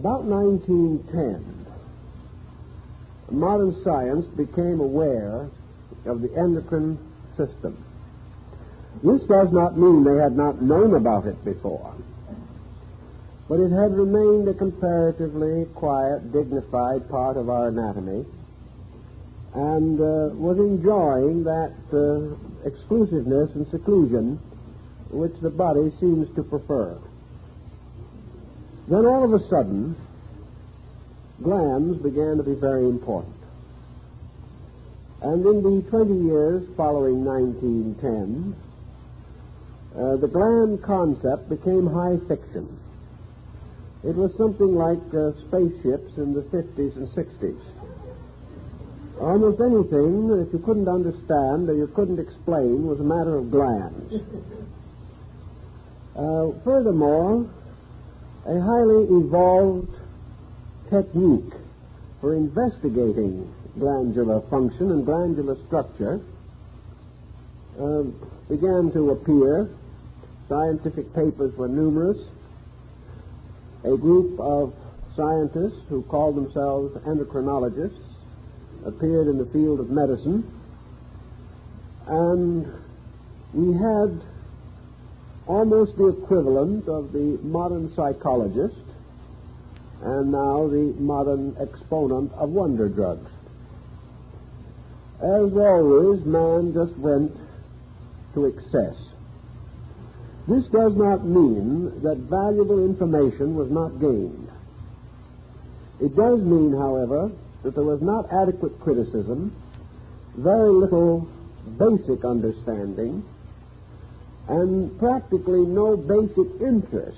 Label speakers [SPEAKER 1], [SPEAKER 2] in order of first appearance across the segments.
[SPEAKER 1] About 1910, modern science became aware of the endocrine system. This does not mean they had not known about it before, but it had remained a comparatively quiet, dignified part of our anatomy, and was enjoying that exclusiveness and seclusion which the body seems to prefer. Then all of a sudden, glands began to be very important. And in the 20 years following 1910, the gland concept became high fiction. It was something like spaceships in the 50s and 60s. Almost anything that you couldn't understand or you couldn't explain was a matter of glands. Furthermore, a highly evolved technique for investigating glandular function and glandular structure began to appear. Scientific papers were numerous. A group of scientists who called themselves endocrinologists appeared in the field of medicine, and we had almost the equivalent of the modern psychologist and now the modern exponent of wonder drugs. As always, man just went to excess. This does not mean that valuable information was not gained. It does mean, however, that there was not adequate criticism, very little basic understanding, and practically no basic interest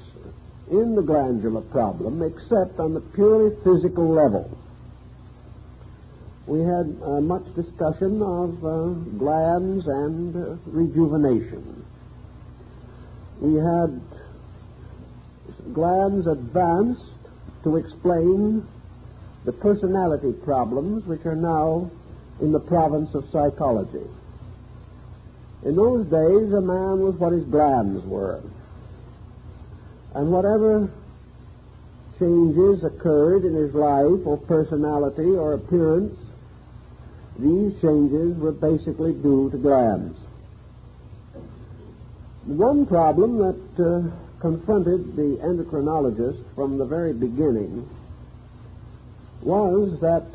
[SPEAKER 1] in the glandular problem except on the purely physical level. We had much discussion of glands and rejuvenation. We had glands advanced to explain the personality problems which are now in the province of psychology. In those days, a man was what his glands were. And whatever changes occurred in his life or personality or appearance, these changes were basically due to glands. One problem that confronted the endocrinologist from the very beginning was that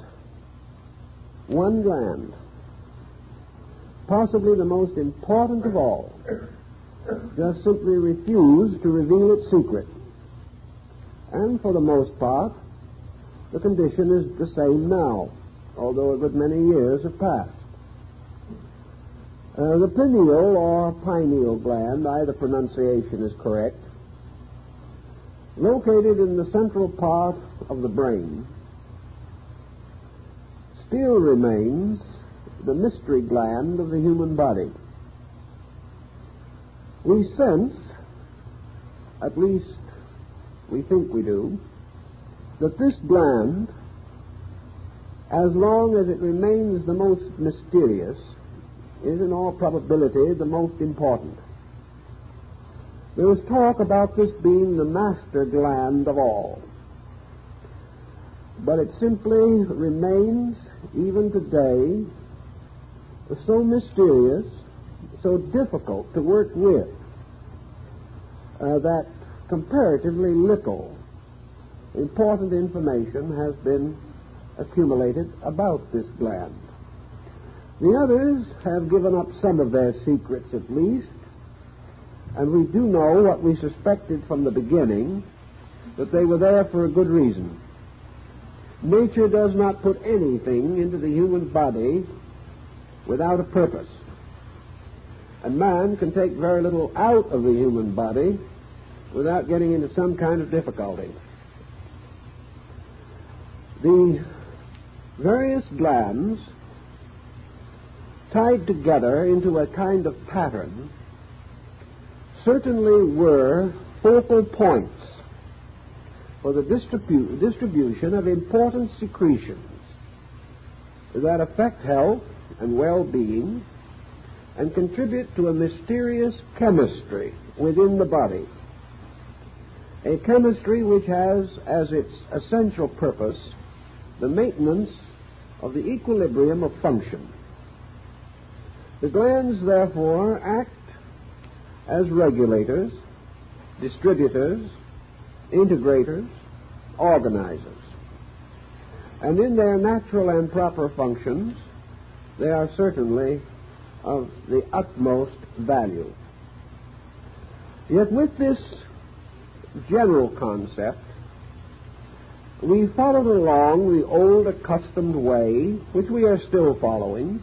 [SPEAKER 1] one gland, possibly the most important of all, just simply refused to reveal its secret. And for the most part, the condition is the same now, although a good many years have passed. The pineal or pineal gland, either pronunciation is correct, located in the central part of the brain, still remains the mystery gland of the human body. We sense, at least we think we do, that this gland, as long as it remains the most mysterious, is in all probability the most important. There is talk about this being the master gland of all, but it simply remains, even today, so mysterious, so difficult to work with, that comparatively little important information has been accumulated about this gland. The others have given up some of their secrets at least, and we do know what we suspected from the beginning, that they were there for a good reason. Nature does not put anything into the human body without a purpose. And man can take very little out of the human body without getting into some kind of difficulty. The various glands, tied together into a kind of pattern, certainly were focal points for the distribution of important secretions that affect health and well-being and contribute to a mysterious chemistry within the body. a chemistry which has as its essential purpose the maintenance of the equilibrium of function. The glands, therefore, act as regulators, distributors, integrators, organizers. And in their natural and proper functions, they are certainly of the utmost value. Yet with this general concept, we followed along the old accustomed way, which we are still following,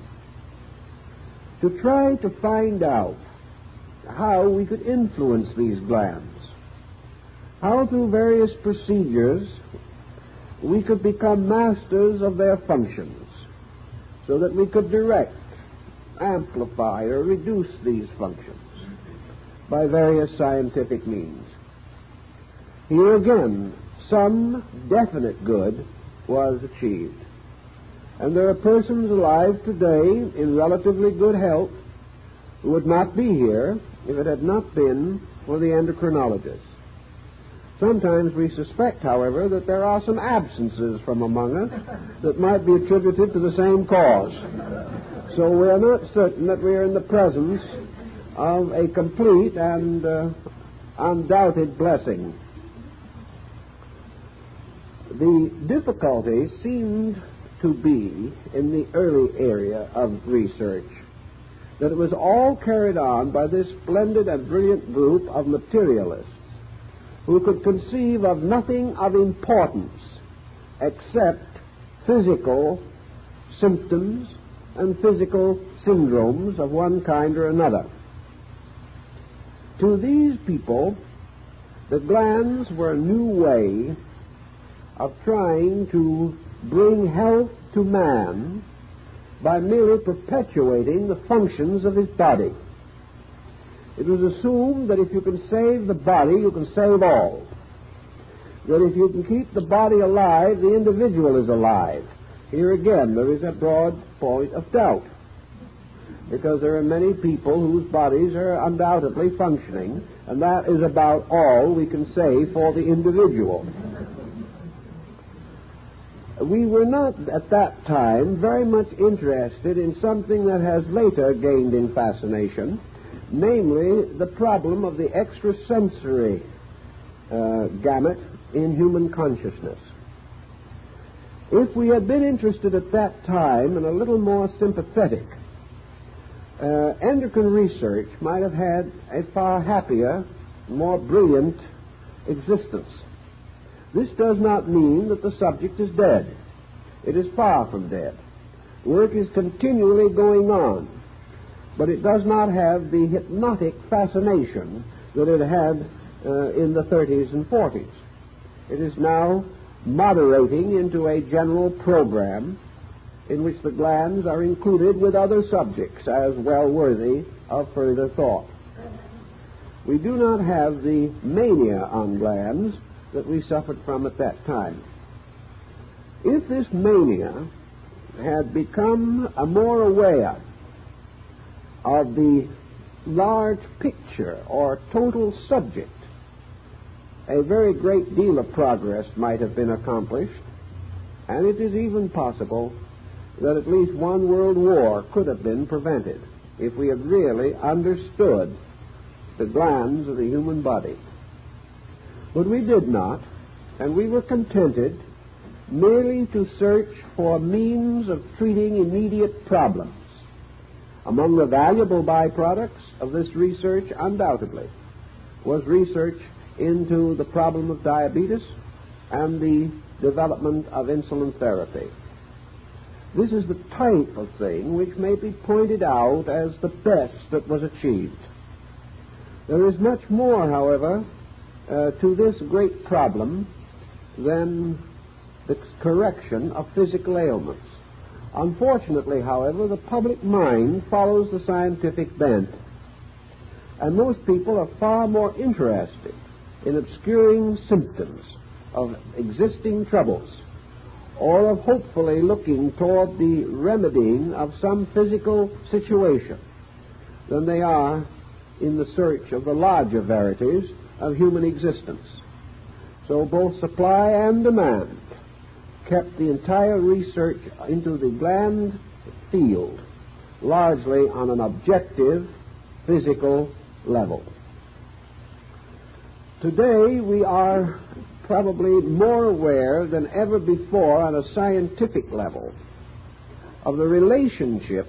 [SPEAKER 1] to try to find out how we could influence these glands, how through various procedures we could become masters of their functions, so that we could direct, amplify, or reduce these functions by various scientific means. Here again, some definite good was achieved. And there are persons alive today in relatively good health who would not be here if it had not been for the endocrinologists. Sometimes we suspect, however, that there are some absences from among us that might be attributed to the same cause. So we are not certain that we are in the presence of a complete and undoubted blessing. The difficulty seemed to be in the early area of research, that it was all carried on by this splendid and brilliant group of materialists who could conceive of nothing of importance except physical symptoms and physical syndromes of one kind or another. To these people, the glands were a new way of trying to bring health to man by merely perpetuating the functions of his body. It was assumed that if you can save the body, you can save all. That if you can keep the body alive, the individual is alive. Here again, there is a broad point of doubt, because there are many people whose bodies are undoubtedly functioning, and that is about all we can say for the individual. We were not at that time very much interested in something that has later gained in fascination, namely the problem of the extrasensory gamut in human consciousness. If we had been interested at that time and a little more sympathetic, endocrine research might have had a far happier, more brilliant existence. This does not mean that the subject is dead. It is far from dead. Work is continually going on, but it does not have the hypnotic fascination that it had in the 30s and 40s. It is now moderating into a general program in which the glands are included with other subjects as well worthy of further thought. We do not have the mania on glands that we suffered from at that time. If this mania had become more aware of the large picture or total subject, a very great deal of progress might have been accomplished, and it is even possible that at least one world war could have been prevented if we had really understood the glands of the human body. But we did not, and we were contented merely to search for means of treating immediate problems. Among the valuable byproducts of this research, undoubtedly, was research into the problem of diabetes and the development of insulin therapy. This is the type of thing which may be pointed out as the best that was achieved. There is much more, however, to this great problem than the correction of physical ailments. Unfortunately, however, the public mind follows the scientific bent, and most people are far more interested in obscuring symptoms of existing troubles or of hopefully looking toward the remedying of some physical situation than they are in the search of the larger verities of human existence. So both supply and demand kept the entire research into the gland field largely on an objective physical level. Today we are probably more aware than ever before on a scientific level of the relationship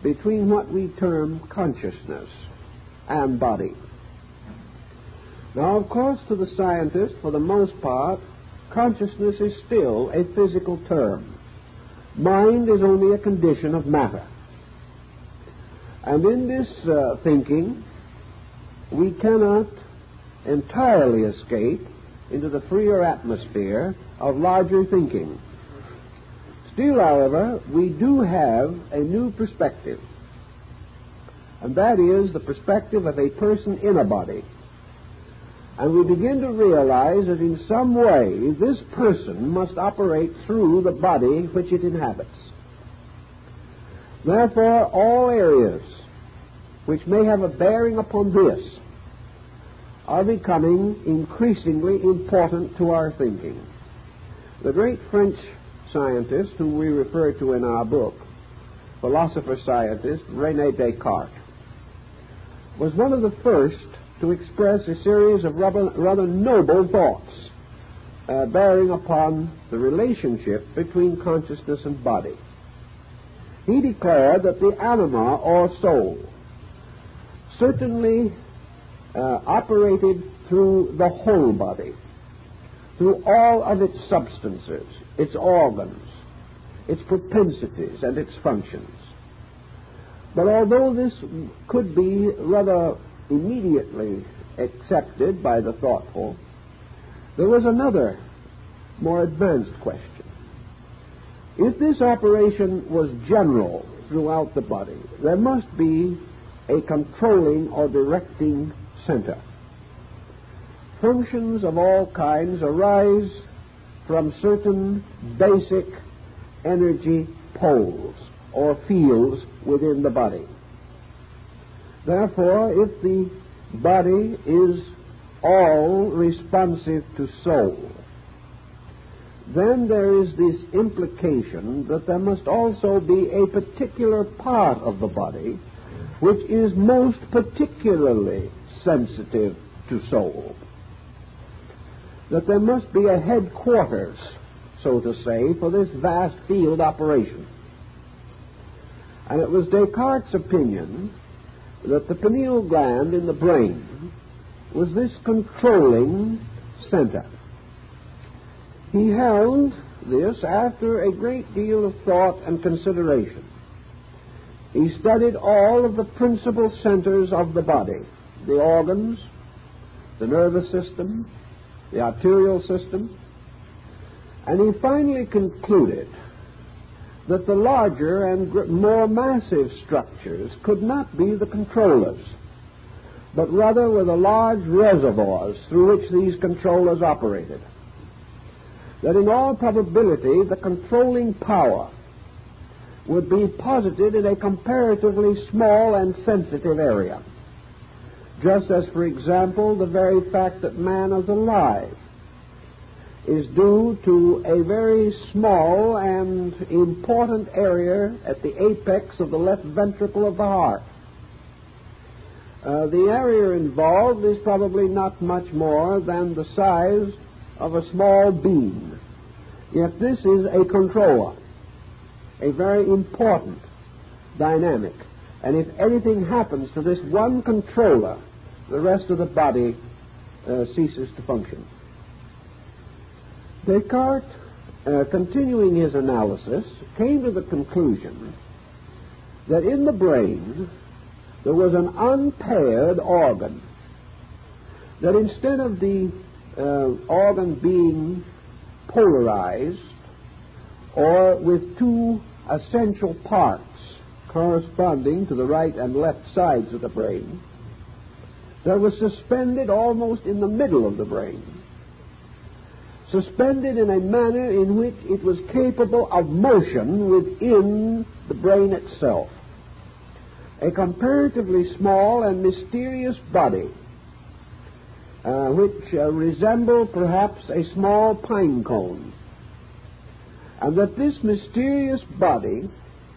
[SPEAKER 1] between what we term consciousness and body. Now, of course, to the scientist, for the most part, consciousness is still a physical term. Mind is only a condition of matter. And in this thinking, we cannot entirely escape into the freer atmosphere of larger thinking. Still, however, we do have a new perspective, and that is the perspective of a person in a body. And we begin to realize that in some way this person must operate through the body which it inhabits. Therefore, all areas which may have a bearing upon this are becoming increasingly important to our thinking. The great French scientist whom we refer to in our book, philosopher-scientist René Descartes, was one of the first to express a series of rather noble thoughts bearing upon the relationship between consciousness and body. He declared that the anima, or soul, certainly operated through the whole body, through all of its substances, its organs, its propensities, and its functions. But although this could be rather immediately accepted by the thoughtful, there was another, more advanced question. If this operation was general throughout the body, there must be a controlling or directing center. Functions of all kinds arise from certain basic energy poles or fields within the body. Therefore, if the body is all responsive to soul, then there is this implication that there must also be a particular part of the body which is most particularly sensitive to soul. That there must be a headquarters, so to say, for this vast field operation. And it was Descartes' opinion that the pineal gland in the brain was this controlling center. He held this after a great deal of thought and consideration. He studied all of the principal centers of the body, the organs, the nervous system, the arterial system, and he finally concluded that the larger and more massive structures could not be the controllers, but rather were the large reservoirs through which these controllers operated. That in all probability the controlling power would be posited in a comparatively small and sensitive area, just as, for example, the very fact that man is alive is due to a very small and important area at the apex of the left ventricle of the heart. The area involved is probably not much more than the size of a small bean, yet this is a controller, a very important dynamic. And if anything happens to this one controller, the rest of the body ceases to function. Descartes, continuing his analysis, came to the conclusion that in the brain there was an unpaired organ, that instead of the organ being polarized or with two essential parts corresponding to the right and left sides of the brain, there was suspended almost in the middle of the brain, suspended in a manner in which it was capable of motion within the brain itself, a comparatively small and mysterious body which resemble perhaps a small pine cone, and that this mysterious body,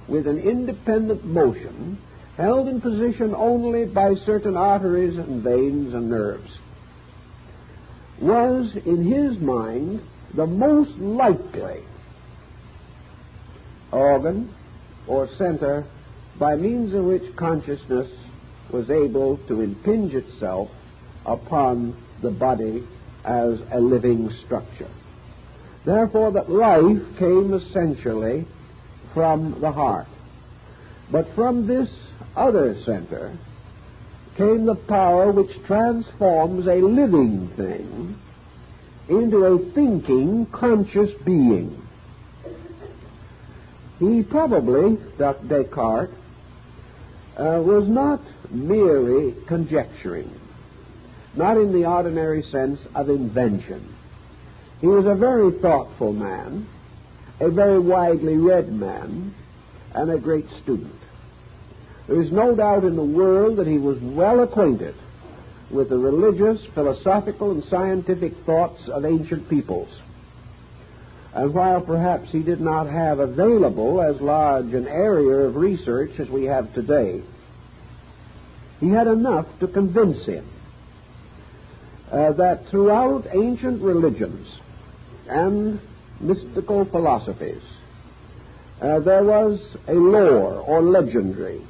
[SPEAKER 1] with an independent motion, held in position only by certain arteries and veins and nerves, was, in his mind, the most likely organ or center by means of which consciousness was able to impinge itself upon the body as a living structure. Therefore, that life came essentially from the heart. But from this other center came the power which transforms a living thing into a thinking, conscious being. He probably, Descartes, was not merely conjecturing, not in the ordinary sense of invention. He was a very thoughtful man, a very widely read man, and a great student. There is no doubt in the world that he was well acquainted with the religious, philosophical, and scientific thoughts of ancient peoples. And while perhaps he did not have available as large an area of research as we have today, he had enough to convince him that throughout ancient religions and mystical philosophies, there was a lore or legendary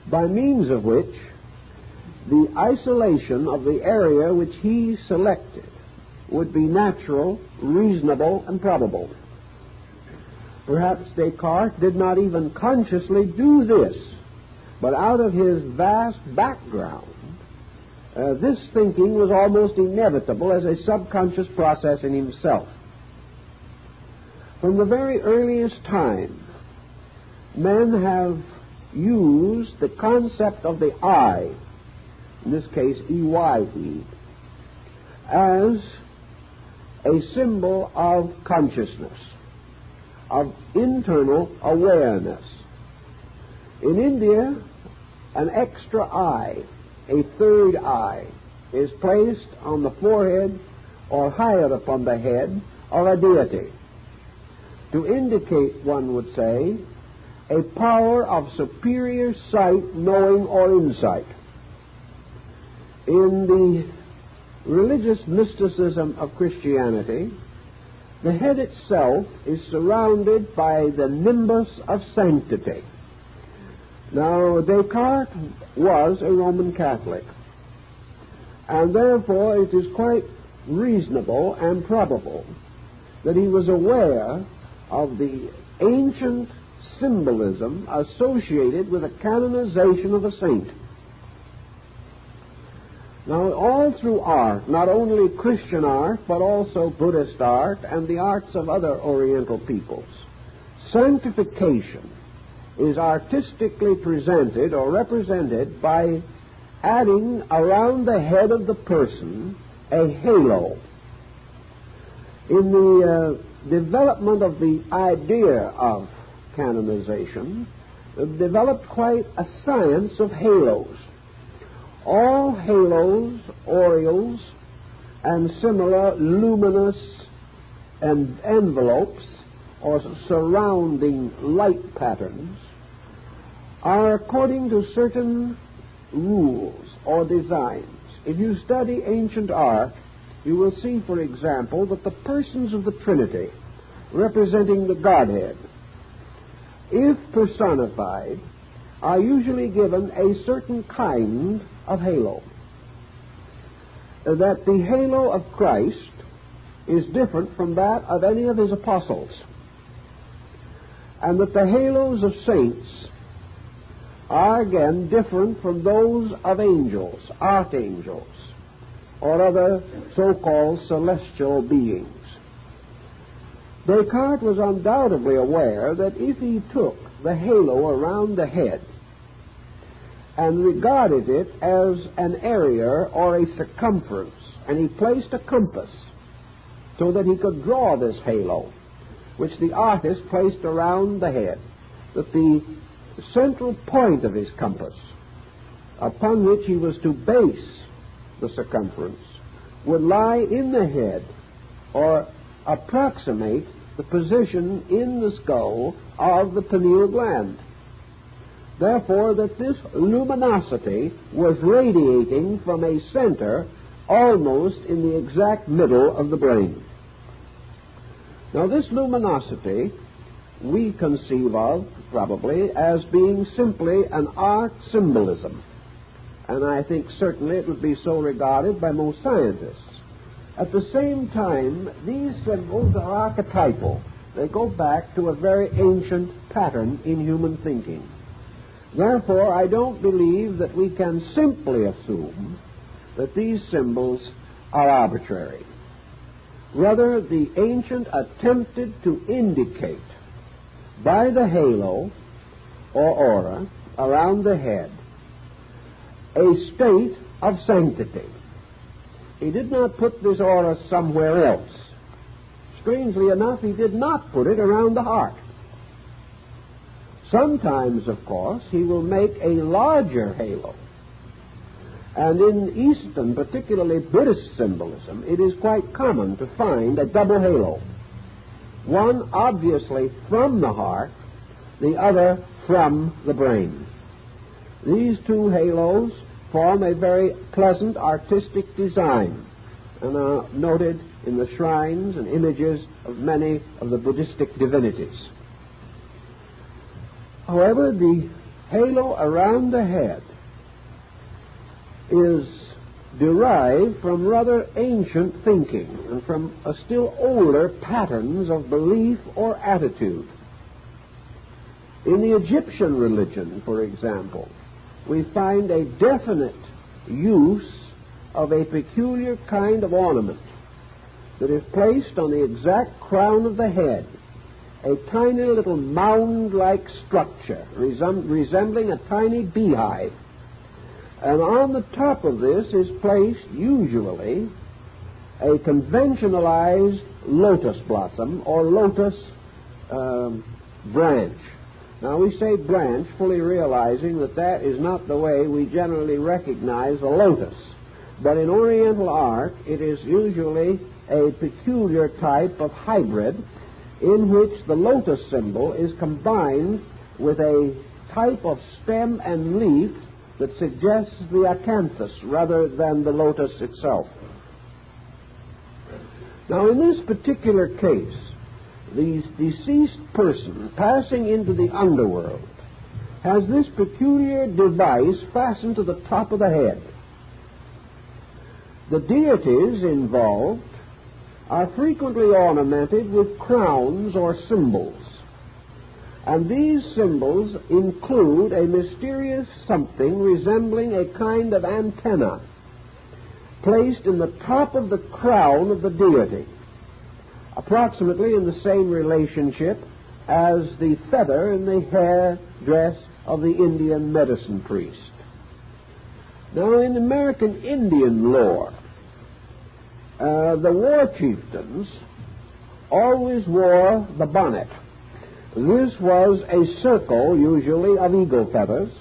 [SPEAKER 1] by means of which the isolation of the area which he selected would be natural, reasonable, and probable. Perhaps Descartes did not even consciously do this, but out of his vast background, this thinking was almost inevitable as a subconscious process in himself. From the very earliest time, men have used the concept of the I, in this case EYE, as a symbol of consciousness, of internal awareness. In India, an extra eye, a third eye, is placed on the forehead or higher upon the head of a deity to indicate, one would say, a power of superior sight, knowing, or insight. In the religious mysticism of Christianity, the head itself is surrounded by the nimbus of sanctity. Now, Descartes was a Roman Catholic, and therefore it is quite reasonable and probable that he was aware of the ancient symbolism associated with the canonization of a saint. Now, all through art, not only Christian art, but also Buddhist art and the arts of other Oriental peoples, sanctification is artistically presented or represented by adding around the head of the person a halo. In the development of the idea of canonization, developed quite a science of halos. All halos, aureoles, and similar luminous envelopes or surrounding light patterns are according to certain rules or designs. If you study ancient art, you will see, for example, that the persons of the Trinity, representing the Godhead, if personified, are usually given a certain kind of halo. That the halo of Christ is different from that of any of his apostles, and that the halos of saints are again different from those of angels, archangels, or other so-called celestial beings. Descartes was undoubtedly aware that if he took the halo around the head and regarded it as an area or a circumference, and he placed a compass so that he could draw this halo, which the artist placed around the head, that the central point of his compass, upon which he was to base the circumference, would lie in the head or approximate the position in the skull of the pineal gland. Therefore, that this luminosity was radiating from a center almost in the exact middle of the brain. Now, this luminosity we conceive of, probably, as being simply an art symbolism. And I think certainly it would be so regarded by most scientists. At the same time, these symbols are archetypal. They go back to a very ancient pattern in human thinking. Therefore, I don't believe that we can simply assume that these symbols are arbitrary. Rather, the ancient attempted to indicate by the halo or aura around the head a state of sanctity. He did not put this aura somewhere else. Strangely enough, he did not put it around the heart. Sometimes, of course, he will make a larger halo. And in Eastern, particularly Buddhist symbolism, it is quite common to find a double halo. One obviously from the heart, the other from the brain. These two halos form a very pleasant artistic design and are noted in the shrines and images of many of the Buddhistic divinities. However, the halo around the head is derived from rather ancient thinking and from a still older patterns of belief or attitude. In the Egyptian religion, for example, we find a definite use of a peculiar kind of ornament that is placed on the exact crown of the head, a tiny little mound-like structure resembling a tiny beehive. And on the top of this is placed, usually, a conventionalized lotus blossom or lotus branch. Now, we say branch, fully realizing that that is not the way we generally recognize a lotus. But in Oriental art, it is usually a peculiar type of hybrid in which the lotus symbol is combined with a type of stem and leaf that suggests the acanthus rather than the lotus itself. Now, in this particular case, the deceased person passing into the underworld has this peculiar device fastened to the top of the head. The deities involved are frequently ornamented with crowns or symbols. And these symbols include a mysterious something resembling a kind of antenna placed in the top of the crown of the deity, approximately in the same relationship as the feather in the hair dress of the Indian medicine priest. Now, in American Indian lore, the war chieftains always wore the bonnet. This was a circle, usually, of eagle feathers,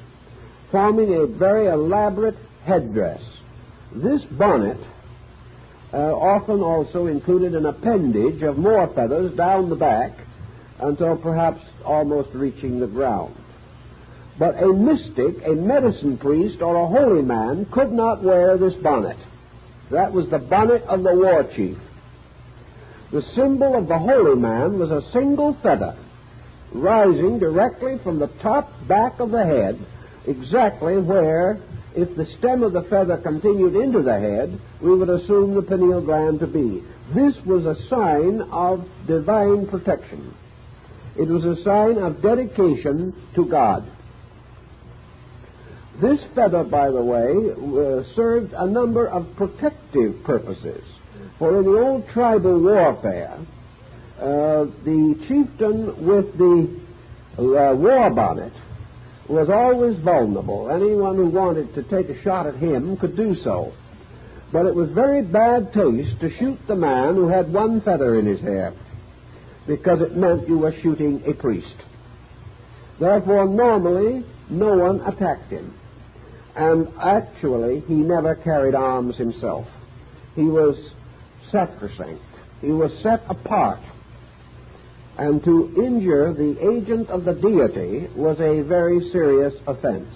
[SPEAKER 1] forming a very elaborate headdress. This bonnet often also included an appendage of more feathers down the back until perhaps almost reaching the ground. But a mystic, a medicine priest, or a holy man could not wear this bonnet. That was the bonnet of the war chief. The symbol of the holy man was a single feather rising directly from the top back of the head, exactly where, if the stem of the feather continued into the head, we would assume the pineal gland to be. This was a sign of divine protection. It was a sign of dedication to God. This feather, by the way, served a number of protective purposes. For in the old tribal warfare, the chieftain with the war bonnet was always vulnerable. Anyone who wanted to take a shot at him could do so. But it was very bad taste to shoot the man who had one feather in his hair, because it meant you were shooting a priest. Therefore, normally, no one attacked him. And actually, he never carried arms himself. He was sacrosanct. He was set apart. And to injure the agent of the deity was a very serious offense.